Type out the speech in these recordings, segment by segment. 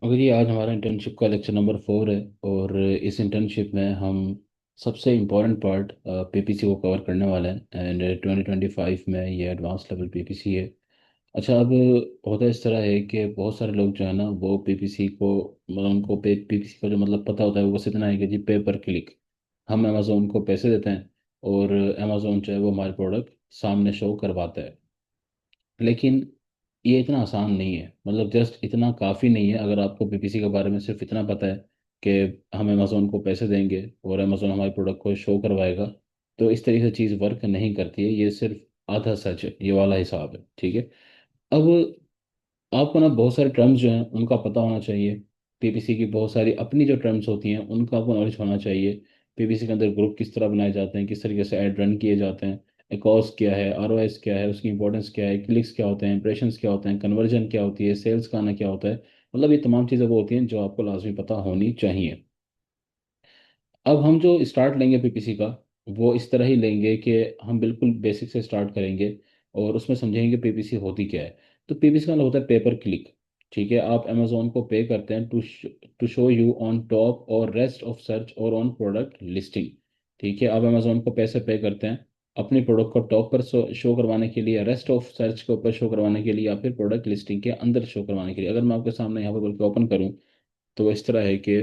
अगर ये आज हमारा इंटर्नशिप का लेक्चर नंबर 4 है। और इस इंटर्नशिप में हम सबसे इम्पोर्टेंट पार्ट पीपीसी को कवर करने वाले हैं। एंड 2025 में ये एडवांस लेवल पीपीसी है। अच्छा, अब होता इस तरह है कि बहुत सारे लोग जो है ना वो पीपीसी को मतलब उनको पीपीसी का जो मतलब पता होता है वो बस इतना है कि जी पे पर क्लिक हम अमेजोन को पैसे देते हैं और अमेजोन जो है वो हमारे प्रोडक्ट सामने शो करवाता है। लेकिन ये इतना आसान नहीं है, मतलब जस्ट इतना काफ़ी नहीं है। अगर आपको पीपीसी के बारे में सिर्फ इतना पता है कि हम अमेजोन को पैसे देंगे और अमेजोन हमारे प्रोडक्ट को शो करवाएगा, तो इस तरीके से चीज़ वर्क नहीं करती है। ये सिर्फ आधा सच है, ये वाला हिसाब है, ठीक है। अब आपको ना बहुत सारे टर्म्स जो हैं उनका पता होना चाहिए। पीपीसी की बहुत सारी अपनी जो टर्म्स होती हैं उनका आपको नॉलेज होना चाहिए। पीपीसी के अंदर ग्रुप किस तरह बनाए जाते हैं, किस तरीके से ऐड रन किए जाते हैं, एकॉस क्या है, आरओएस क्या है, उसकी इंपॉर्टेंस क्या है, क्लिक्स क्या होते हैं, इंप्रेशंस क्या होते हैं, कन्वर्जन क्या होती है, सेल्स का आना क्या होता है। मतलब ये तमाम चीज़ें वो होती हैं जो आपको लाजमी पता होनी चाहिए। अब हम जो स्टार्ट लेंगे पीपीसी का, वो इस तरह ही लेंगे कि हम बिल्कुल बेसिक से स्टार्ट करेंगे और उसमें समझेंगे पीपीसी होती क्या है। तो पीपीसी का मतलब होता है पेपर क्लिक। ठीक है, आप अमेजोन को पे करते हैं to show you on top और रेस्ट ऑफ सर्च और ऑन प्रोडक्ट लिस्टिंग। ठीक है, आप अमेजोन को पैसे पे करते हैं अपने प्रोडक्ट को टॉप पर शो करवाने के लिए, रेस्ट ऑफ सर्च के ऊपर शो करवाने के लिए, या फिर प्रोडक्ट लिस्टिंग के अंदर शो करवाने के लिए। अगर मैं आपके सामने यहाँ पर बल्कि ओपन करूँ तो वो इस तरह है कि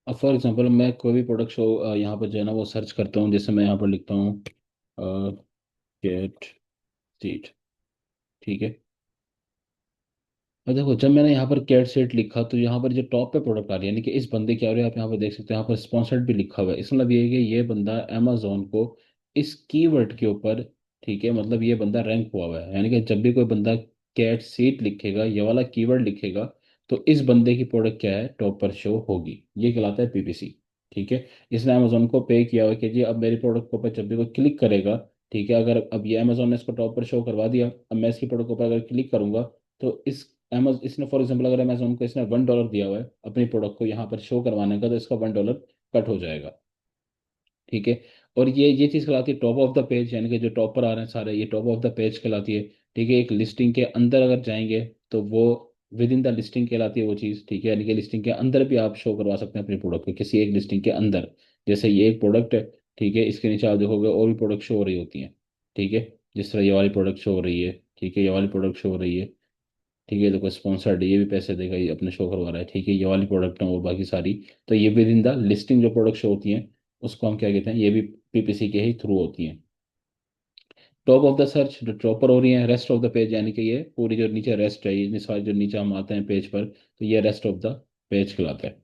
अब फॉर एग्जांपल मैं कोई भी प्रोडक्ट शो यहाँ पर जो है ना वो सर्च करता हूँ। जैसे मैं यहाँ पर लिखता हूँ गेट सीट। ठीक है, और देखो जब मैंने यहाँ पर कैट सेट लिखा तो यहाँ पर जो टॉप पे प्रोडक्ट आ रही है, यानी कि इस बंदे की आ रही है। आप यहाँ पर देख सकते हो यहाँ पर स्पॉन्सर्ड भी लिखा हुआ है। इसका मतलब ये है कि ये बंदा अमेजोन को इस कीवर्ड के ऊपर, ठीक है, मतलब ये बंदा रैंक हुआ है। यानी कि जब भी कोई बंदा कैट सीट लिखेगा, ये वाला कीवर्ड लिखेगा, तो इस बंदे की प्रोडक्ट क्या है, टॉप पर शो होगी। ये कहलाता है पीपीसी। ठीक है, इसने अमेजोन को पे किया हुआ कि जी अब मेरी प्रोडक्ट के ऊपर जब भी कोई क्लिक करेगा, ठीक है, अगर अब ये अमेजोन ने इसको टॉप पर शो करवा दिया, अब मैं इसकी प्रोडक्ट के ऊपर अगर क्लिक करूंगा तो इस अमेजोन इसने फॉर एग्जाम्पल अगर अमेजोन को इसने $1 दिया हुआ है अपनी प्रोडक्ट को यहाँ पर शो करवाने का, तो इसका $1 कट हो जाएगा। ठीक है, और ये चीज़ कहलाती है टॉप ऑफ द पेज, यानी कि जो टॉप पर आ रहे हैं सारे, ये टॉप ऑफ द पेज कहलाती है। ठीक है, एक लिस्टिंग के अंदर अगर जाएंगे तो वो विद इन द लिस्टिंग कहलाती है वो चीज़। ठीक है, यानी कि लिस्टिंग के अंदर भी आप शो करवा सकते हैं अपने प्रोडक्ट को किसी एक लिस्टिंग के अंदर। जैसे ये एक प्रोडक्ट है, ठीक है, इसके नीचे आप देखोगे और भी प्रोडक्ट शो हो रही होती हैं। ठीक है, जिस तरह ये वाली प्रोडक्ट शो हो रही है, ठीक है, ये वाली प्रोडक्ट शो हो रही है। ठीक है, देखो स्पॉन्सर्ड, ये भी पैसे देगा, ये अपने शो करवा रहा है। ठीक है, ये वाली प्रोडक्ट है और बाकी सारी, तो ये विद इन द लिस्टिंग जो प्रोडक्ट शो होती हैं उसको हम क्या कहते हैं, ये भी पीपीसी के ही थ्रू होती हैं। टॉप ऑफ द सर्च जो टॉपर हो रही है, रेस्ट ऑफ द पेज, यानी कि ये पूरी जो नीचे रेस्ट है, ये सारे जो नीचे हम आते हैं पेज पर, तो ये रेस्ट ऑफ द पेज कहलाता है।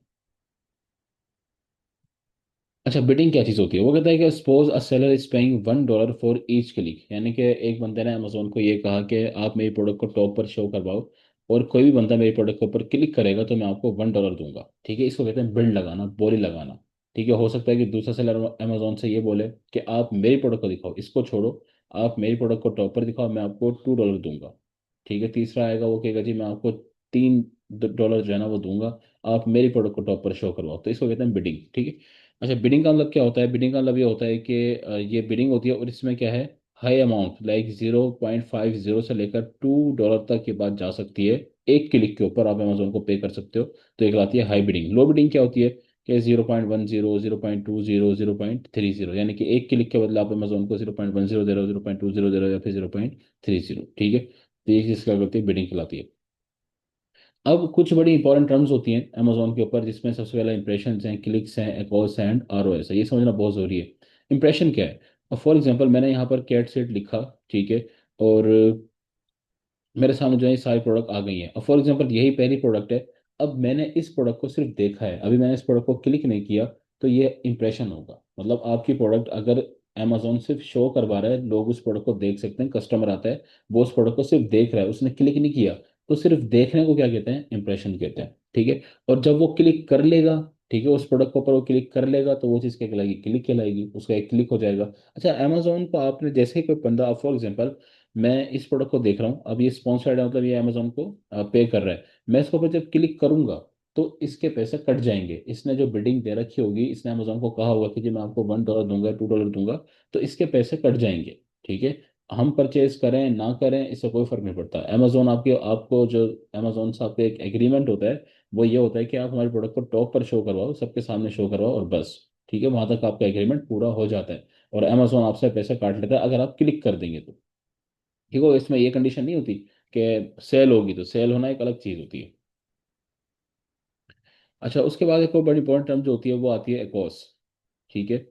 अच्छा, बिडिंग क्या चीज़ होती है, वो कहता है कि suppose a seller is paying $1 for each click. यानी कि एक बंदे ने अमेजोन को ये कहा कि आप मेरी प्रोडक्ट को टॉप पर शो करवाओ, और कोई भी बंदा मेरी प्रोडक्ट के ऊपर क्लिक करेगा तो मैं आपको $1 दूंगा। ठीक है, इसको कहते हैं बिल्ड लगाना, बोली लगाना। ठीक है, हो सकता है कि दूसरा सेलर अमेजोन से ये बोले कि आप मेरी प्रोडक्ट को दिखाओ, इसको छोड़ो, आप मेरी प्रोडक्ट को टॉप पर दिखाओ, मैं आपको $2 दूंगा। ठीक है, तीसरा आएगा वो कहेगा जी मैं आपको $3 जो है ना वो दूंगा, आप मेरी प्रोडक्ट को टॉप पर शो करवाओ। तो इसको कहते हैं बिडिंग। ठीक है। अच्छा, बिडिंग का मतलब क्या होता है, बिडिंग का मतलब ये होता है कि ये बिडिंग होती है और इसमें क्या है, हाई अमाउंट लाइक 0.50 से लेकर $2 तक की बात जा सकती है। एक क्लिक के ऊपर आप अमेजोन को पे कर सकते हो, तो एक आती है हाई बिडिंग। लो बिडिंग क्या होती है कि 0.10, 0.20, 0.30, यानी कि एक क्लिक के बदले आप अमेजोन को 0.10 दे रहे हो, 0.20 दे रहे हो, या फिर 0.30। ठीक है, तो ये चीज़ क्या करती है, बिडिंग कहलाती है। अब कुछ बड़ी इंपॉर्टेंट टर्म्स होती हैं अमेजोन के ऊपर, जिसमें सबसे पहला इंप्रेशन हैं, क्लिक्स हैं, एकॉस हैं, एंड आरओएस है। ये समझना बहुत ज़रूरी है। इंप्रेशन क्या है? अब फॉर एग्जांपल मैंने यहाँ पर कैट सेट लिखा, ठीक है, और मेरे सामने जो है ये सारी प्रोडक्ट आ गई हैं। और फॉर एग्जांपल यही पहली प्रोडक्ट है। अब मैंने इस प्रोडक्ट को सिर्फ देखा है, अभी मैंने इस प्रोडक्ट को क्लिक नहीं किया, तो ये इंप्रेशन होगा। मतलब आपकी प्रोडक्ट अगर अमेजोन सिर्फ शो करवा रहा है, लोग उस प्रोडक्ट को देख सकते हैं, कस्टमर आता है, वो उस प्रोडक्ट को सिर्फ देख रहा है, उसने क्लिक नहीं किया, तो सिर्फ देखने को क्या कहते हैं? इंप्रेशन कहते हैं। ठीक है। और जब वो क्लिक कर लेगा, ठीक है, उस प्रोडक्ट के ऊपर वो क्लिक कर लेगा, तो वो चीज़ क्या कहलाएगी? क्लिक कहलाएगी, उसका एक क्लिक हो जाएगा। अच्छा, अमेजोन को आपने जैसे ही कोई बंदा, फॉर एग्जाम्पल मैं इस प्रोडक्ट को देख रहा हूँ, अब ये स्पॉन्सर्ड है, मतलब ये अमेजोन को पे कर रहा है, मैं इसके ऊपर जब क्लिक करूंगा, तो इसके पैसे कट जाएंगे। इसने जो बिडिंग दे रखी होगी, इसने अमेजोन को कहा होगा कि जी मैं आपको $1 दूंगा, $2 दूंगा, तो इसके पैसे कट जाएंगे। ठीक है। हम परचेज करें ना करें, इससे कोई फर्क नहीं पड़ता। अमेजोन आपके आपको जो अमेजोन से आपका एक एग्रीमेंट होता है, वो ये होता है कि आप हमारे प्रोडक्ट को टॉप पर शो करवाओ, सबके सामने शो करवाओ, और बस। ठीक है, वहां तक आपका एग्रीमेंट पूरा हो जाता है। और अमेजोन आपसे पैसे काट लेता है अगर आप क्लिक कर देंगे तो। ठीक है, इसमें ये कंडीशन नहीं होती कि सेल होगी, तो सेल होना एक अलग चीज होती है। अच्छा, उसके बाद एक और बड़ी इंपॉर्टेंट टर्म जो होती है वो आती है एकॉस। ठीक है।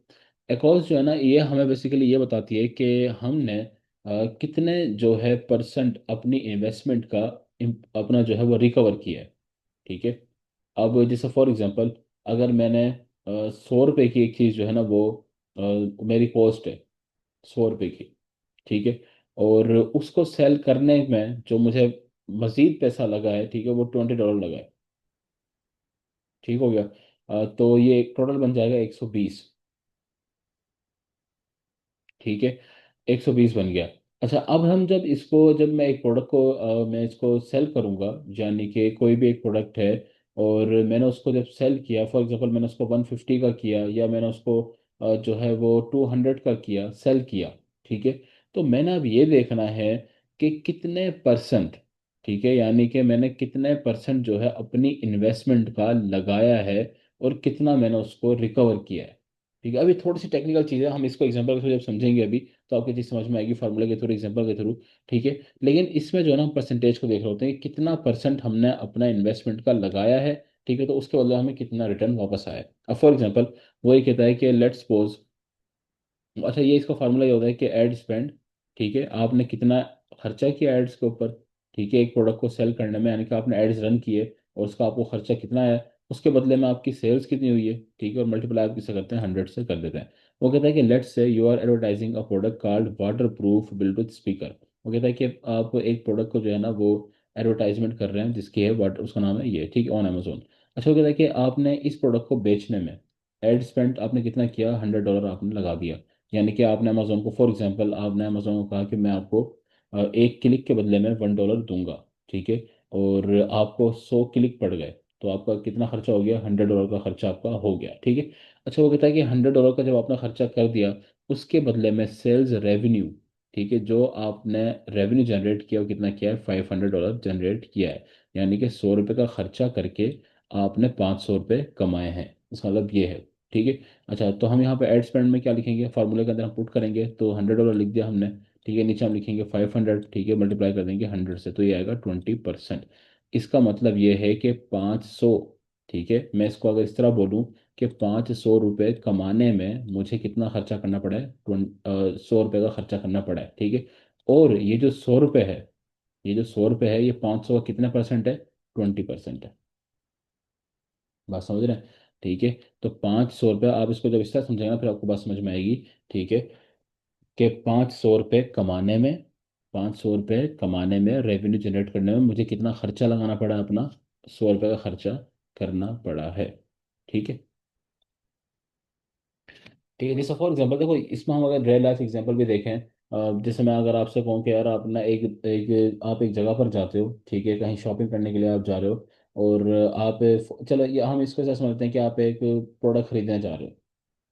एकॉस जो है ना, ये हमें बेसिकली ये बताती है कि हमने कितने जो है परसेंट अपनी इन्वेस्टमेंट का अपना जो है वो रिकवर किया है। ठीक है। अब जैसे फॉर एग्जांपल, अगर मैंने 100 रुपए की एक चीज़ जो है ना वो मेरी कॉस्ट है 100 रुपए की। ठीक है। और उसको सेल करने में जो मुझे मजीद पैसा लगा है, ठीक है, वो $20 लगा है। ठीक हो गया। तो ये टोटल बन जाएगा 120। ठीक है। 120 बन गया। अच्छा, अब हम जब इसको, जब मैं एक प्रोडक्ट को मैं इसको सेल करूंगा, यानी कि कोई भी एक प्रोडक्ट है, और मैंने उसको जब सेल किया, फॉर एग्जांपल मैंने उसको 150 का किया, या मैंने उसको जो है वो 200 का किया, सेल किया। ठीक है। तो मैंने अब ये देखना है कि कितने परसेंट, ठीक है, यानी कि मैंने कितने परसेंट जो है अपनी इन्वेस्टमेंट का लगाया है, और कितना मैंने उसको रिकवर किया है। ठीक है। अभी थोड़ी सी टेक्निकल चीज़ है, हम इसको एग्जांपल के थ्रू जब समझेंगे अभी, तो आपको चीज़ समझ में आएगी, फार्मूले के थ्रू, एग्जांपल के थ्रू। ठीक है। लेकिन इसमें जो है ना, हम परसेंटेज को देख रहे होते हैं कि कितना परसेंट हमने अपना इन्वेस्टमेंट का लगाया है। ठीक है। तो उसके बदले हमें कितना रिटर्न वापस आया है। अब फॉर एग्जांपल, वो ये कहता है कि लेट्स सपोज, अच्छा, ये इसका फार्मूला ये होता है कि एड स्पेंड। ठीक है, आपने कितना खर्चा किया एड्स के ऊपर, ठीक है, एक प्रोडक्ट को सेल करने में, यानी कि आपने एड्स रन किए, और उसका आपको खर्चा कितना आया, उसके बदले में आपकी सेल्स कितनी हुई है। ठीक है, और मल्टीप्लाई आप किसे करते हैं? 100 से कर देते हैं। वो कहता है कि let's say you are advertising a product called water proof Bluetooth speaker. वो कहता है कि आप एक प्रोडक्ट को जो है ना वो एडवर्टाइजमेंट कर रहे हैं, जिसकी है वाटर, उसका नाम है ये, ठीक है, ऑन अमेजोन। अच्छा, वो कहता है कि आपने इस प्रोडक्ट को बेचने में एड स्पेंड आपने कितना किया? $100 आपने लगा दिया। यानी कि आपने अमेजोन को, फॉर एग्जांपल आपने अमेजोन को कहा कि मैं आपको एक क्लिक के बदले में $1 दूंगा। ठीक है। और आपको 100 क्लिक पड़ गए, तो आपका कितना खर्चा हो गया? $100 का खर्चा आपका हो गया। ठीक है। अच्छा, वो कहता है कि $100 का जब आपने खर्चा कर दिया, उसके बदले में सेल्स रेवेन्यू, ठीक है, जो आपने रेवेन्यू जनरेट किया वो कितना किया है? $500 जनरेट किया है। यानी कि 100 रुपये का खर्चा करके आपने $500 कमाए हैं, इसका मतलब ये है। ठीक है। अच्छा, तो हम यहाँ पे एड स्पेंड में क्या लिखेंगे? फार्मूले के अंदर हम पुट करेंगे, तो $100 लिख दिया हमने। ठीक है, नीचे हम लिखेंगे 500, ठीक है, मल्टीप्लाई कर देंगे 100 से, तो ये आएगा 20%। इसका मतलब ये है कि 500, ठीक है, मैं इसको अगर इस तरह बोलूँ कि $500 कमाने में मुझे कितना खर्चा करना पड़ा है? 100 रुपये का खर्चा करना पड़ा है। ठीक है। और ये जो 100 रुपये है, ये जो 100 रुपये है, ये 500 का कितना परसेंट है? 20% है। बात समझ रहे हैं? ठीक है। तो $500, आप इसको जब इस तरह समझेंगे ना, फिर आपको बात समझ में आएगी। ठीक है। कि $500 कमाने में रेवेन्यू जनरेट करने में मुझे कितना खर्चा लगाना पड़ा, अपना 100 रुपये का खर्चा करना पड़ा है। ठीक है। ठीक है, जैसे फॉर एग्जांपल देखो, इसमें हम अगर रियल लाइफ एग्जांपल भी देखें, जैसे मैं अगर आपसे कहूँ कि यार आप ना आप एक जगह पर जाते हो, ठीक है, कहीं शॉपिंग करने के लिए आप जा रहे हो, और आप, चलो ये हम इसको ऐसा समझते हैं कि आप एक प्रोडक्ट खरीदने जा रहे हो।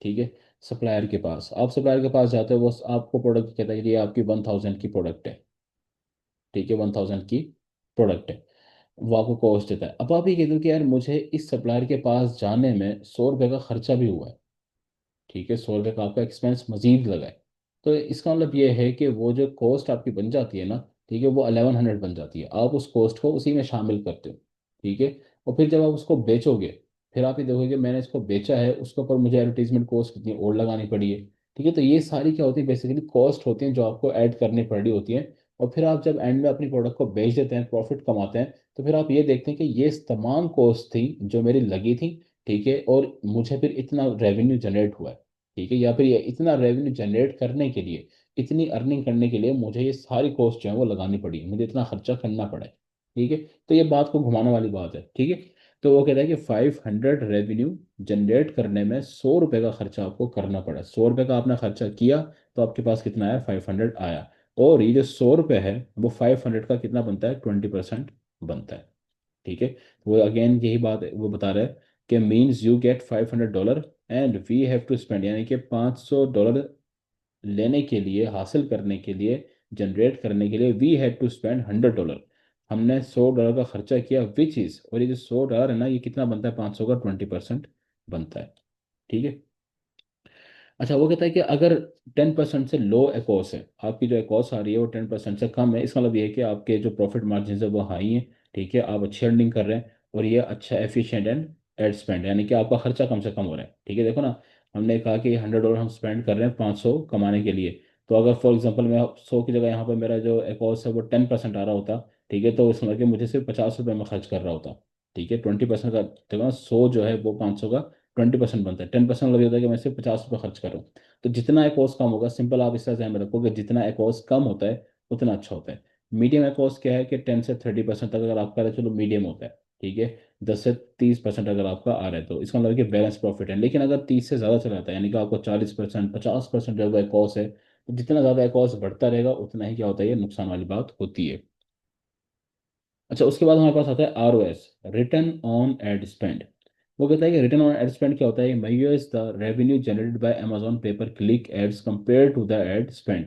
ठीक है। सप्लायर के पास, आप सप्लायर के पास जाते हो, वो आपको प्रोडक्ट कहता है कि ये आपकी 1000 की प्रोडक्ट है। ठीक है, 1000 की प्रोडक्ट है, वो आपको कॉस्ट देता है। अब आप ये कहते हो कि यार मुझे इस सप्लायर के पास जाने में 100 रुपये का खर्चा भी हुआ है। ठीक है, 100 रुपये का आपका एक्सपेंस मजीद लगा है। तो इसका मतलब ये है कि वो जो कॉस्ट आपकी बन जाती है ना, ठीक है, वो 1100 बन जाती है, आप उस कॉस्ट को उसी में शामिल करते हो। ठीक है। और फिर जब आप उसको बेचोगे, फिर आप ये देखोगे मैंने इसको बेचा है, उसके ऊपर मुझे एडवर्टीजमेंट कॉस्ट कितनी और लगानी पड़ी है। ठीक है, तो ये सारी क्या होती है, बेसिकली कॉस्ट होती हैं जो आपको ऐड करनी पड़ रही होती है। और फिर आप जब एंड में अपनी प्रोडक्ट को बेच देते हैं, प्रॉफिट कमाते हैं, तो फिर आप ये देखते हैं कि ये तमाम कॉस्ट थी जो मेरी लगी थी। ठीक है, और मुझे फिर इतना रेवेन्यू जनरेट हुआ है। ठीक है, या फिर ये इतना रेवेन्यू जनरेट करने के लिए, इतनी अर्निंग करने के लिए मुझे ये सारी कॉस्ट जो है वो लगानी पड़ी है, मुझे इतना खर्चा करना पड़ा है। ठीक है, तो ये बात को घुमाने वाली बात है। ठीक है, तो वो कहता है कि 500 रेवेन्यू जनरेट करने में 100 रुपये का खर्चा आपको करना पड़ा। 100 रुपये का आपने खर्चा किया, तो आपके पास कितना आया, 500 आया। और ये जो 100 रुपये है वो 500 का कितना बनता है, 20% बनता है। ठीक है, वो अगेन यही बात है, वो बता रहा है कि means you get $500 and we have to spend, यानी कि $500 लेने के लिए, हासिल करने के लिए, जनरेट करने के लिए वी हैव टू स्पेंड $100। हमने $100 का खर्चा किया विच इज, और ये जो $100 है ना, ये कितना बनता है, 500 का 20% बनता है। ठीक है। अच्छा, वो कहता है कि अगर 10% से लो एकॉस है, आपकी जो एकॉस आ रही है वो 10% से कम है, इसका मतलब ये है कि आपके जो प्रॉफिट मार्जिन है वो हाई है। ठीक है, आप अच्छी अर्निंग कर रहे हैं, और ये अच्छा एफिशिएंट एंड एड स्पेंड, यानी कि आपका खर्चा कम से कम हो रहा है। ठीक है, देखो ना, हमने कहा कि $100 हम स्पेंड कर रहे हैं 500 कमाने के लिए। तो अगर फॉर एग्जांपल मैं 100 की जगह यहाँ पर मेरा जो एकॉस है वो 10% आ रहा होता, ठीक है, तो उसमें कि मुझे सिर्फ $50 में खर्च कर रहा होता। ठीक है, 20% का देखो ना, 100 जो है वो 500 का 20% बनता है। 10% मतलब ये होता है कि मैं सिर्फ $50 खर्च कर रहा हूँ। तो जितना एकॉस कम होगा, सिंपल आप इस तरह ध्यान में रखोगे, जितना एकॉस कम होता है उतना अच्छा होता है। मीडियम एकॉस क्या है कि 10 से 30% तक अगर आपका रहा है, चलो मीडियम होता है। ठीक है, 10 से 30% अगर आपका आ रहा है तो इसका मतलब है कि बैलेंस प्रॉफिट है। लेकिन अगर 30 से ज़्यादा चला जाता है, यानी कि आपको 40%, 50% जब एकॉस है, तो जितना ज़्यादा एकॉस बढ़ता रहेगा उतना ही क्या होता है, ये नुकसान वाली बात होती है। अच्छा, उसके बाद हमारे पास आता है ROS, return on ad spend. वो कहता है कि रिटर्न ऑन एड स्पेंड क्या होता है, measures the revenue generated by Amazon pay per click ads compare to the ad spend.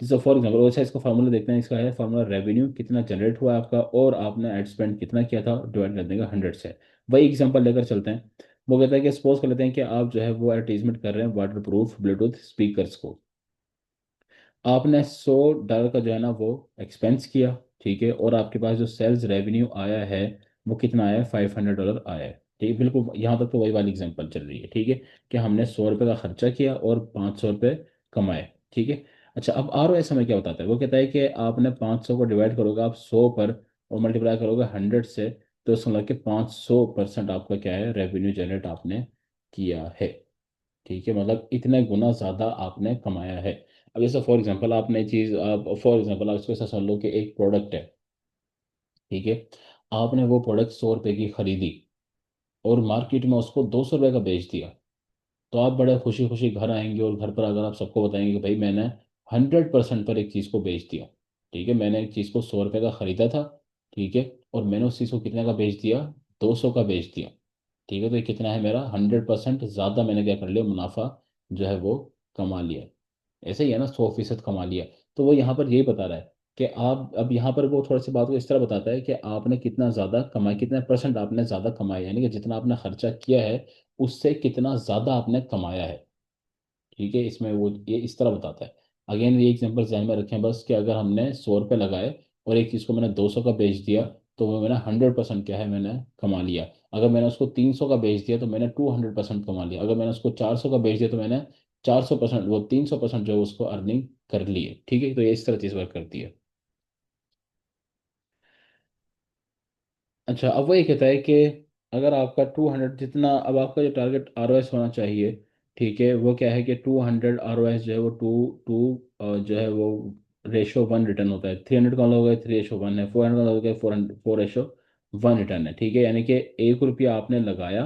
जैसे फॉर एग्जाम्पल, अच्छा इसका फार्मूला देखते हैं, इसका है फार्मूला, रेवेन्यू कितना जनरेट हुआ है आपका, और आपने एड स्पेंड कितना किया था, डिवाइड कर देंगे 100 से। वही एग्जाम्पल लेकर चलते हैं। वो कहता है कि सपोज कर लेते हैं कि आप जो है वो एडवर्टीजमेंट कर रहे हैं वाटर प्रूफ ब्लूटूथ स्पीकर्स को। आपने $100 का जो है ना वो एक्सपेंस किया। ठीक है, और आपके पास जो सेल्स रेवेन्यू आया है वो कितना आया है, $500 आया है। ठीक है, बिल्कुल यहाँ तक तो वही वाली एग्जांपल चल रही है। ठीक है, कि हमने 100 रुपये का खर्चा किया और 500 रुपये कमाए। ठीक है। अच्छा, अब ROS हमें क्या बताता है, वो कहता है कि आपने 500 को डिवाइड करोगे आप 100 पर, और मल्टीप्लाई करोगे 100 से, तो समझ के 500% आपका क्या है, रेवेन्यू जनरेट आपने किया है। ठीक है, मतलब इतने गुना ज्यादा आपने कमाया है। अब जैसे फॉर एग्जांपल आपने चीज, आप फॉर एग्जांपल आप इसको ऐसा समझ लो कि एक प्रोडक्ट है। ठीक है, आपने वो प्रोडक्ट 100 रुपए की खरीदी, और मार्केट में उसको 200 रुपये का बेच दिया। तो आप बड़े खुशी खुशी घर आएंगे, और घर पर अगर आप सबको बताएंगे कि भाई मैंने 100% पर एक चीज़ को बेच दिया। ठीक है, मैंने एक चीज़ को 100 रुपये का खरीदा था। ठीक है, और मैंने उस चीज़ को कितने का बेच दिया, 200 का बेच दिया। ठीक है, तो ये कितना है मेरा, 100% ज़्यादा मैंने क्या कर लिया, मुनाफा जो है वो कमा लिया। ऐसे ही है ना, 100% कमा लिया। तो वो यहाँ पर यही बता रहा है कि आप, अब यहाँ पर वो थोड़ा सी बात को इस तरह बताता है कि आपने कितना ज़्यादा कमाया, कितने परसेंट आपने ज़्यादा कमाया, यानी कि जितना आपने खर्चा किया है उससे कितना ज़्यादा आपने कमाया है। ठीक है, इसमें वो ये इस तरह बताता है। अगेन ये एग्जांपल ध्यान में रखें बस, कि अगर हमने 100 रुपये लगाए और एक चीज़ को मैंने 200 का बेच दिया, तो वो मैंने 100% क्या है, मैंने कमा लिया। अगर मैंने उसको 300 का बेच दिया तो मैंने 200% कमा लिया। अगर मैंने उसको 400 का बेच दिया तो मैंने 400%, वो 300% जो है उसको अर्निंग कर ली है। ठीक है, तो ये इस तरह चीज़ वर्क करती है। अच्छा, अब वही कहता है कि अगर आपका 200 जितना, अब आपका जो टारगेट ROS होना चाहिए, ठीक है, वो क्या है कि 200 ROS जो है वो टू टू जो है वो रेशो 1 रिटर्न होता है। 300 का लोग 3:1 है, 400 का लोग 4:1 रिटर्न है। ठीक है, यानी कि 1 रुपया आपने लगाया।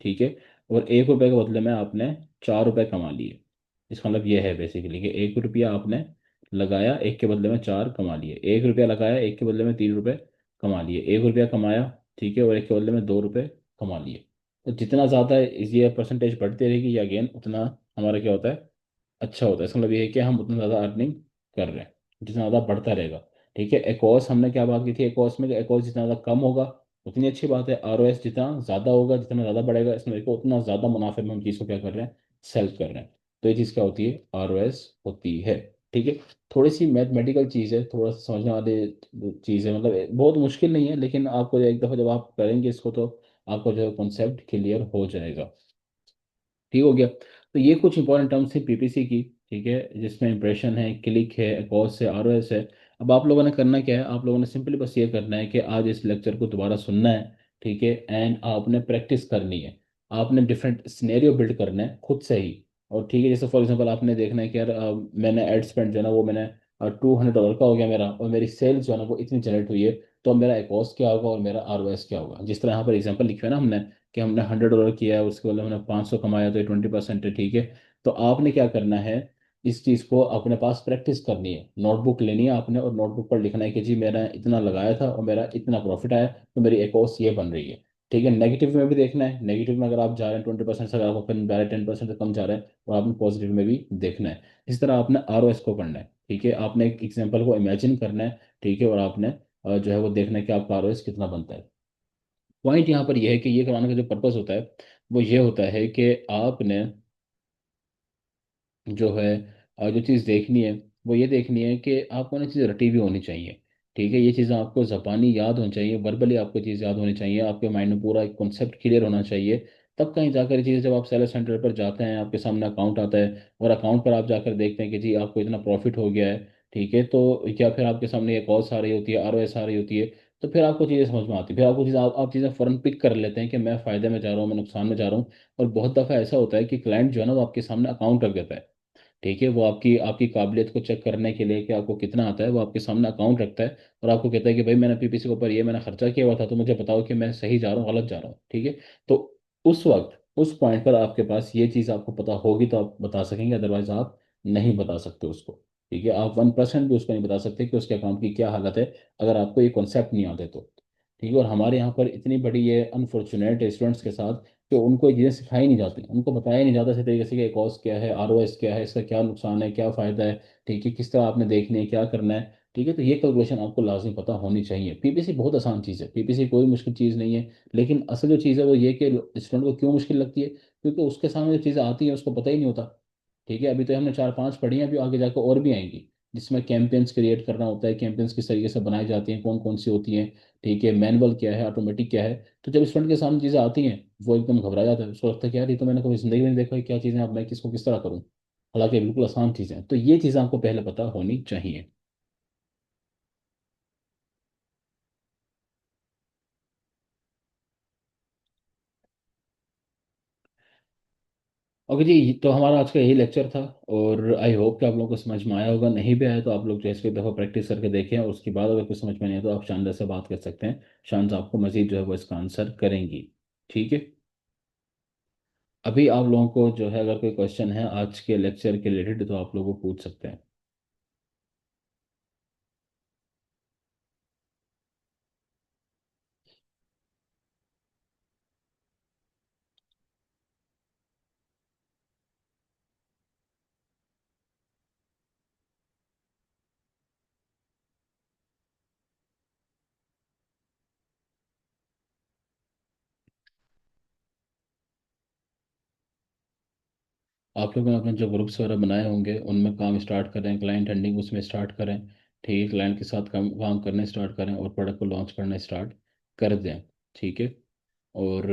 ठीक है, और 1 रुपये के बदले में आपने 4 रुपये कमा लिए। इसका मतलब ये है बेसिकली कि 1 रुपया आपने लगाया, एक के बदले में 4 कमा लिए। 1 रुपया लगाया, एक के बदले में 3 रुपये कमा लिए। 1 रुपया कमाया, ठीक है, और एक के बदले में 2 रुपये कमा लिए। तो जितना ज़्यादा ये परसेंटेज बढ़ती रहेगी, या अगेन उतना हमारा क्या होता है, अच्छा होता है। इसका मतलब ये है कि हम उतना ज़्यादा अर्निंग कर रहे हैं, जितना ज़्यादा बढ़ता रहेगा। ठीक है, एकॉस हमने क्या बात की थी, एकॉस में एकॉस जितना ज़्यादा कम होगा उतनी अच्छी बात है। ROS जितना ज़्यादा होगा, जितना ज़्यादा बढ़ेगा, इसमें देखो उतना ज़्यादा मुनाफे में हम चीज़ को क्या कर रहे हैं, सेल कर रहे हैं। तो ये चीज़ क्या होती है, ROS होती है। ठीक है। थोड़ी सी मैथमेटिकल चीज़ है, थोड़ा सा समझने वाली चीज़ है, मतलब बहुत मुश्किल नहीं है, लेकिन आपको एक दफ़ा जब आप करेंगे इसको तो आपको जो है कॉन्सेप्ट क्लियर हो जाएगा। ठीक हो गया। तो ये कुछ इंपॉर्टेंट टर्म्स थी पीपीसी की, ठीक है, जिसमें इंप्रेशन है, क्लिक है, कॉस्ट है, आरओएस है। अब आप लोगों ने करना क्या है, आप लोगों ने सिंपली बस ये करना है कि आज इस लेक्चर को दोबारा सुनना है, ठीक है, एंड आपने प्रैक्टिस करनी है। आपने डिफरेंट सिनेरियो बिल्ड करना है खुद से ही। और ठीक है, जैसे फॉर एग्जांपल आपने देखना है कि यार मैंने एड स्पेंड जो है ना वो मैंने $200 का हो गया मेरा, और मेरी सेल्स जो है ना वो इतनी जनरेट हुई है, तो अब मेरा कॉस्ट क्या होगा और मेरा आरओएस क्या होगा। जिस तरह यहाँ पर एग्जाम्पल लिखा है ना हमने, कि हमने $100 किया है, उसके बदले हमने 500 कमाया, तो ये 20% है, ठीक है। तो आपने क्या करना है, इस चीज़ को अपने पास प्रैक्टिस करनी है, नोटबुक लेनी है आपने, और नोटबुक पर लिखना है कि जी मैंने इतना लगाया था और मेरा इतना प्रॉफिट आया, तो मेरी एक कॉस्ट ये बन रही है। ठीक है, नेगेटिव में भी देखना है, नेगेटिव में अगर आप जा रहे हैं 20% से, अगर आपको कम जा रहा है, 10% से कम जा रहा है, और आपने पॉजिटिव में भी देखना है। इस तरह आपने आरओएस को करना है, ठीक है, आपने एक एग्जाम्पल को इमेजिन करना है, ठीक है, और आपने जो है वो देखना है कि आपका आरओएस कितना बनता है। पॉइंट यहाँ पर यह है कि ये कराने का जो पर्पस होता है वो ये होता है कि आपने जो है जो चीज़ देखनी है वो ये देखनी है कि आपको ना चीज़ रटी हुई होनी चाहिए। ठीक है, ये चीज़ें आपको ज़बानी याद होनी चाहिए, वर्बली आपको चीज़ याद होनी चाहिए, आपके माइंड में पूरा एक कॉन्सेप्ट क्लियर होना चाहिए। तब कहीं जाकर ये चीज़ें, जब आप सेलर सेंटर पर जाते हैं, आपके सामने अकाउंट आता है और अकाउंट पर आप जाकर देखते हैं कि जी आपको इतना प्रॉफिट हो गया है, ठीक है, तो या फिर आपके सामने एक कॉस्ट आ रही होती है, आरओएस आ रही होती है, तो फिर आपको चीज़ें समझ में आती है, फिर आपको चीज़ें आप चीज़ें फ़ौरन पिक कर लेते हैं कि मैं फ़ायदे में जा रहा हूँ, मैं नुकसान में जा रहा हूँ। और बहुत दफ़ा ऐसा होता है कि क्लाइंट जो है ना वो आपके सामने अकाउंट रख देता है, ठीक है, वो आपकी आपकी काबिलियत को चेक करने के लिए कि आपको कितना आता है, वो आपके सामने अकाउंट रखता है और आपको कहता है कि भाई मैंने पीपीसी के ऊपर ये मैंने खर्चा किया हुआ था, तो मुझे बताओ कि मैं सही जा रहा हूँ गलत जा रहा हूँ, ठीक है। तो उस वक्त उस पॉइंट पर आपके पास ये चीज़ आपको पता होगी तो आप बता सकेंगे, अदरवाइज आप नहीं बता सकते उसको। ठीक है, आप 1% भी उसको नहीं बता सकते कि उसके अकाउंट की क्या हालत है, अगर आपको ये कॉन्सेप्ट नहीं आते तो। ठीक है, और हमारे यहाँ पर इतनी बड़ी ये अनफॉर्चुनेट स्टूडेंट्स के साथ कि उनको ये चीज़ें सिखाई नहीं जाती, उनको बताया नहीं जाता इसी तरीके से कि कॉस्ट क्या है, आरओएस क्या है, इसका क्या नुकसान है, क्या फ़ायदा है, ठीक है, किस तरह आपने देखनी है, क्या करना है। ठीक है, तो ये कैलकुलेशन आपको लाजमी पता होनी चाहिए। पीपीसी बहुत आसान चीज़ है, पीपीसी कोई मुश्किल चीज़ नहीं है। लेकिन असल जो चीज़ है वो ये कि स्टूडेंट को क्यों मुश्किल लगती है, क्योंकि उसके सामने जो चीज़ें आती हैं उसको पता ही नहीं होता। ठीक है, अभी तो हमने 4-5 पढ़ी हैं, अभी आगे जाकर और भी आएंगी, जिसमें कैंपेन्स क्रिएट करना होता है, कैंपेन्स किस तरीके से बनाई जाती हैं, कौन कौन सी होती हैं, ठीक है, मैनुअल क्या है, ऑटोमेटिक क्या है। तो जब स्टूडेंट के सामने चीज़ें आती हैं वो एकदम घबरा जाता है, उसको लगता है कि यार ये तो मैंने कभी जिंदगी में नहीं देखा है, क्या चीज़ें, अब मैं किसको किस तरह करूँ। हालांकि बिल्कुल आसान चीज़ें हैं, तो ये चीज़ें आपको पहले पता होनी चाहिए। ओके जी, तो हमारा आज का यही लेक्चर था, और आई होप कि आप लोगों को समझ में आया होगा। नहीं भी आया तो आप लोग जो है इसको एक दफ़ा प्रैक्टिस करके देखें, और उसके बाद अगर कुछ समझ में नहीं आया तो आप शानदार से बात कर सकते हैं, शान से आपको मजीद जो है वो इसका आंसर करेंगी। ठीक है, अभी आप लोगों को जो है अगर कोई क्वेश्चन है आज के लेक्चर के रिलेटेड तो आप लोगों को पूछ सकते हैं। आप लोगों ने अपने जो ग्रुप्स वगैरह बनाए होंगे उनमें काम स्टार्ट करें, क्लाइंट हंटिंग उसमें स्टार्ट करें, ठीक है, क्लाइंट के साथ काम करने स्टार्ट करें और प्रोडक्ट को लॉन्च करना स्टार्ट कर दें। ठीक है, और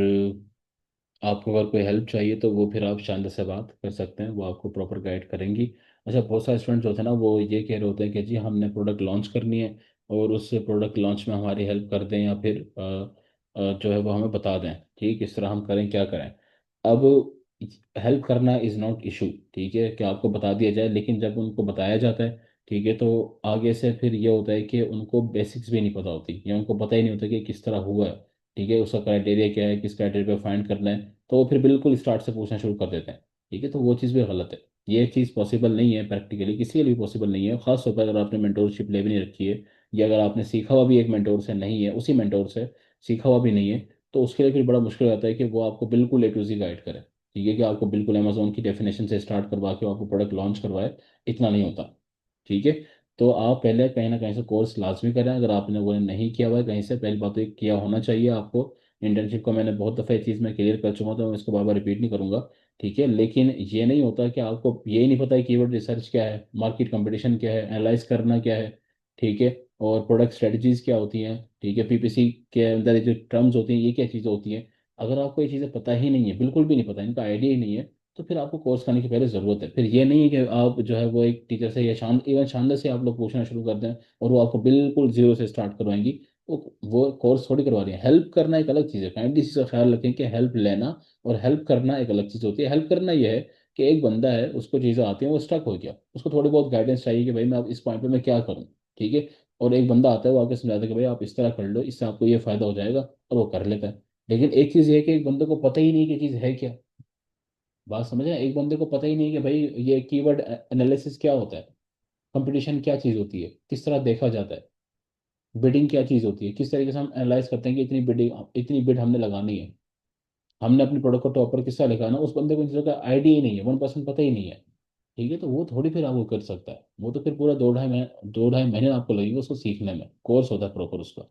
आपको अगर कोई हेल्प चाहिए तो वो फिर आप शानदार से बात कर सकते हैं, वो आपको प्रॉपर गाइड करेंगी। अच्छा, बहुत सारे स्टूडेंट जो थे ना वो ये कह रहे होते हैं कि जी हमने प्रोडक्ट लॉन्च करनी है और उस प्रोडक्ट लॉन्च में हमारी हेल्प कर दें, या फिर जो है वो हमें बता दें, ठीक इस तरह हम करें, क्या करें। अब हेल्प करना इज़ नॉट इशू, ठीक है, कि आपको बता दिया जाए, लेकिन जब उनको बताया जाता है, ठीक है, तो आगे से फिर ये होता है कि उनको बेसिक्स भी नहीं पता होती, या उनको पता ही नहीं होता कि किस तरह हुआ है, ठीक है, उसका क्राइटेरिया क्या है, किस क्राइटेरिया पे फाइंड करना है, तो वो फिर बिल्कुल स्टार्ट से पूछना शुरू कर देते हैं। ठीक है, तो वो चीज़ भी गलत है। ये चीज़ पॉसिबल नहीं है, प्रैक्टिकली किसी के लिए पॉसिबल नहीं है, खासतौर पर अगर आपने मेंटोरशिप ले भी नहीं रखी है, या अगर आपने सीखा हुआ भी एक मेंटोर से नहीं है, उसी मेंटोर से सीखा हुआ भी नहीं है, तो उसके लिए फिर बड़ा मुश्किल हो जाता है कि वो आपको बिल्कुल A to Z गाइड करे। ठीक है, कि आपको बिल्कुल अमेजोन की डेफिनेशन से स्टार्ट करवा के वो आपको प्रोडक्ट लॉन्च करवाए, इतना नहीं होता। ठीक है, तो आप पहले कहीं ना कहीं से कोर्स लाजमी करें, अगर आपने वो नहीं किया हुआ है कहीं से, पहली बात तो ये किया होना चाहिए आपको। इंटर्नशिप को मैंने बहुत दफ़ा ये चीज़ मैं क्लियर कर चुका हूं, तो मैं इसको बार बार रिपीट नहीं करूंगा। ठीक है, लेकिन ये नहीं होता कि आपको ये नहीं पता है कीवर्ड रिसर्च क्या है, मार्केट कंपटीशन क्या है, एनालाइज करना क्या है। ठीक है, और प्रोडक्ट स्ट्रेटजीज क्या होती हैं। ठीक है, पीपीसी के अंदर जो टर्म्स होती हैं ये क्या चीज़ें होती हैं। अगर आपको ये चीज़ें पता ही नहीं है, बिल्कुल भी नहीं पता, इनका आइडिया ही नहीं है, तो फिर आपको कोर्स करने की पहले ज़रूरत है। फिर ये नहीं है कि आप जो है वो एक टीचर से या इवन शानदार से आप लोग पूछना शुरू कर दें और वो आपको बिल्कुल जीरो से स्टार्ट करवाएंगी। वो कोर्स थोड़ी करवा रही है। हेल्प करना एक अलग चीज़ है, काइंडली इस चीज़ का ख्याल रखें कि हेल्प लेना और हेल्प करना एक अलग चीज़ होती है। हेल्प करना ये है कि एक बंदा है, उसको चीज़ें आती हैं, वो स्टक हो गया, उसको थोड़ी बहुत गाइडेंस चाहिए कि भाई मैं अब इस पॉइंट पे मैं क्या करूँ। ठीक है, और एक बंदा आता है, वो आके समझाता है कि भाई आप इस तरह कर लो, इससे आपको ये फायदा हो जाएगा, और वो कर लेता है। लेकिन एक चीज़ ये है कि एक बंदे को पता ही नहीं कि चीज़ है क्या। बात समझ रहे हैं, एक बंदे को पता ही नहीं कि भाई ये कीवर्ड एनालिसिस क्या होता है, कंपटीशन क्या चीज़ होती है, किस तरह देखा जाता है, बिडिंग क्या चीज़ होती है, किस तरीके से हम एनालाइज करते हैं कि इतनी बिडिंग, इतनी बिड हमने लगानी है, हमने अपने प्रोडक्ट को टॉप पर किस तरह लिखाना, उस बंदे को इन चीज़ों का आइडिया ही नहीं है, 1% पता ही नहीं है। ठीक है, तो वो थोड़ी फिर आपको कर सकता है, वो तो फिर पूरा 2-2.5 महीने आपको लगेंगे उसको सीखने में, कोर्स होता है प्रॉपर उसका।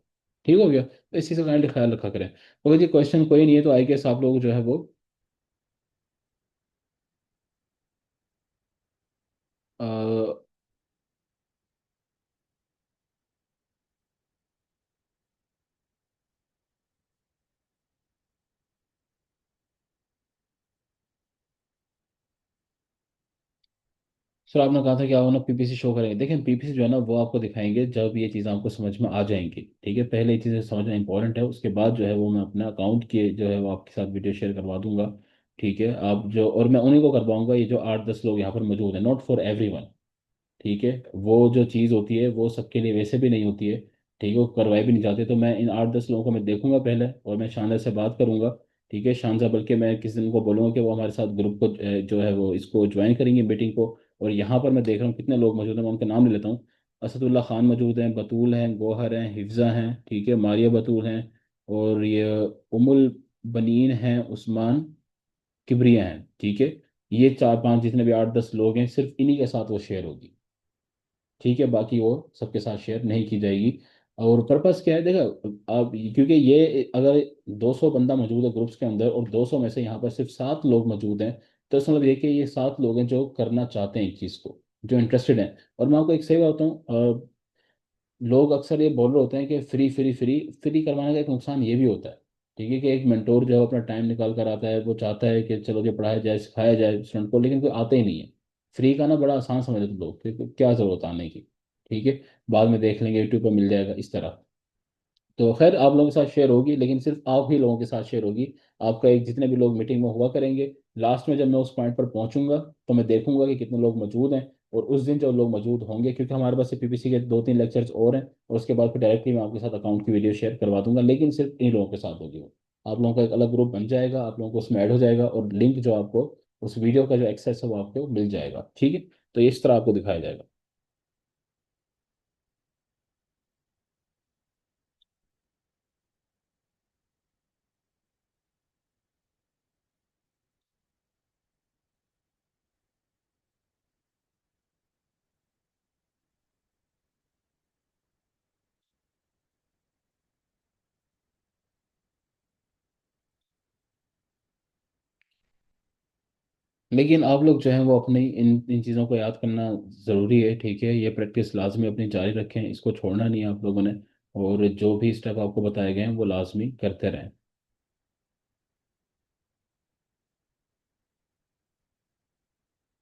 ठीक हो गया, तो इस चीज़ का काइंडली ख्याल रखा करें। अगर जी क्वेश्चन कोई नहीं है तो आई गेस आप लोग जो है वो सर आपने कहा था कि आप ना पीपीसी शो करेंगे। देखें, पीपीसी जो है ना वो आपको दिखाएंगे जब ये चीज़ें आपको समझ में आ जाएंगी। ठीक है, पहले ये चीज़ें समझना इंपॉर्टेंट है, उसके बाद जो है वो मैं अपना अकाउंट के जो है वो आपके साथ वीडियो शेयर करवा दूंगा। ठीक है, आप जो, और मैं उन्हीं को करवाऊंगा ये जो 8-10 लोग यहाँ पर मौजूद हैं, नॉट फॉर एवरीवन। ठीक है, वो जो चीज़ होती है वो सबके लिए वैसे भी नहीं होती है। ठीक है, वो करवाई भी नहीं जाती, तो मैं इन 8-10 लोगों को मैं देखूंगा पहले, और मैं शानदार से बात करूंगा। ठीक है, शानदार, बल्कि मैं किसी दिन को बोलूंगा कि वो हमारे साथ ग्रुप को जो है वो इसको ज्वाइन करेंगे मीटिंग को। और यहाँ पर मैं देख रहा हूँ कितने लोग मौजूद हैं, मैं उनके नाम ले लेता हूँ। असदुल्ला खान मौजूद हैं, बतूल हैं, गोहर हैं, हिफ्जा हैं, ठीक है, मारिया बतूल हैं, और ये उमुल बनीन हैं, उस्मान किबरिया हैं। ठीक है, ये 4-5 जितने भी 8-10 लोग हैं, सिर्फ इन्हीं के साथ वो शेयर होगी। ठीक है, बाकी वो सबके साथ शेयर नहीं की जाएगी। और पर्पस क्या है, देखो अब क्योंकि ये अगर 200 बंदा मौजूद है ग्रुप्स के अंदर, और 200 में से यहाँ पर सिर्फ 7 लोग मौजूद हैं, तो इसका मतलब ये कि ये 7 लोग हैं जो करना चाहते हैं इस चीज़ को, जो इंटरेस्टेड हैं। और मैं आपको एक सही बात हूँ, लोग अक्सर ये बोल रहे होते हैं कि फ्री फ्री फ्री फ्री करवाने का एक नुकसान ये भी होता है। ठीक है, कि एक मेंटोर जो है अपना टाइम निकाल कर आता है, वो चाहता है कि चलो जो पढ़ाया जाए सिखाया जाए स्टूडेंट को, लेकिन कोई आता ही नहीं है। फ्री का ना बड़ा आसान समझ लेते हैं लोग, फिर क्या जरूरत आने की। ठीक है, बाद में देख लेंगे, यूट्यूब पर मिल जाएगा, इस तरह। तो खैर आप लोगों के साथ शेयर होगी, लेकिन सिर्फ आप ही लोगों के साथ शेयर होगी। आपका एक, जितने भी लोग मीटिंग में हुआ करेंगे, लास्ट में जब मैं उस पॉइंट पर पहुंचूंगा तो मैं देखूंगा कि कितने लोग मौजूद हैं। और उस दिन जो लोग मौजूद होंगे, क्योंकि हमारे पास पीपीसी के 2-3 लेक्चर्स और हैं, और उसके बाद फिर डायरेक्टली मैं आपके साथ अकाउंट की वीडियो शेयर करवा दूंगा, लेकिन सिर्फ इन लोगों के साथ होगी वो। आप लोगों का एक अलग ग्रुप बन जाएगा, आप लोगों को उसमें ऐड हो जाएगा, और लिंक जो आपको उस वीडियो का जो एक्सेस है वो आपको मिल जाएगा। ठीक है, तो इस तरह आपको दिखाया जाएगा। लेकिन आप लोग जो है वो अपनी इन इन चीज़ों को याद करना ज़रूरी है। ठीक है, ये प्रैक्टिस लाजमी अपनी जारी रखें, इसको छोड़ना नहीं है आप लोगों ने। और जो भी स्टेप आपको बताए गए हैं वो लाजमी करते रहें।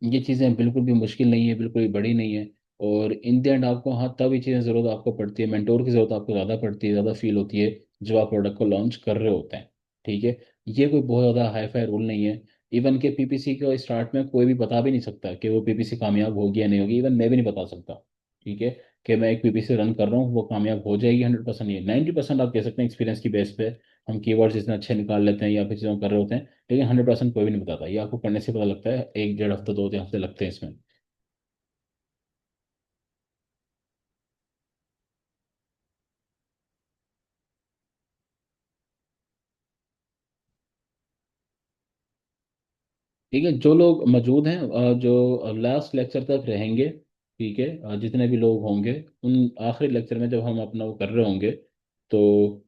ये चीज़ें बिल्कुल भी मुश्किल नहीं है, बिल्कुल भी बड़ी नहीं है। और इन द एंड आपको, हाँ, तब ये चीज़ें ज़रूरत आपको पड़ती है, मेंटोर की ज़रूरत आपको ज़्यादा पड़ती है, ज़्यादा फील होती है जब आप प्रोडक्ट को लॉन्च कर रहे होते हैं। ठीक है, ये कोई बहुत ज़्यादा हाई फाई रूल नहीं है। इवन के पीपीसी को स्टार्ट में कोई भी बता भी नहीं सकता कि वो पीपीसी कामयाब होगी या नहीं होगी, इवन मैं भी नहीं बता सकता। ठीक है, कि मैं एक पीपीसी रन कर रहा हूँ, वो कामयाब हो जाएगी 100%, ये 90% आप कह सकते हैं एक्सपीरियंस की बेस पे। हम कीवर्ड्स इतने अच्छे निकाल लेते हैं या फिर चीज़ों कर रहे होते हैं, लेकिन 100% कोई भी नहीं बताता, ये आपको करने से पता लगता है, 1-1.5 हफ्ते 2-3 हफ्ते लगते हैं इसमें। ठीक है, जो लोग मौजूद हैं, जो लास्ट लेक्चर तक रहेंगे, ठीक है, जितने भी लोग होंगे, उन आखिरी लेक्चर में जब हम अपना वो कर रहे होंगे, तो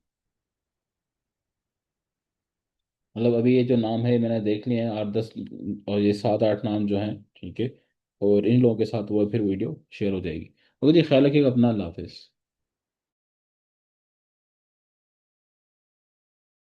मतलब अभी ये जो नाम है मैंने देख लिए हैं 8-10, और ये 7-8 नाम जो हैं, ठीक है। और इन लोगों के साथ वो फिर वीडियो शेयर हो जाएगी। ओके जी, ख्याल रखिएगा अपना, अल्लाह हाफिज़।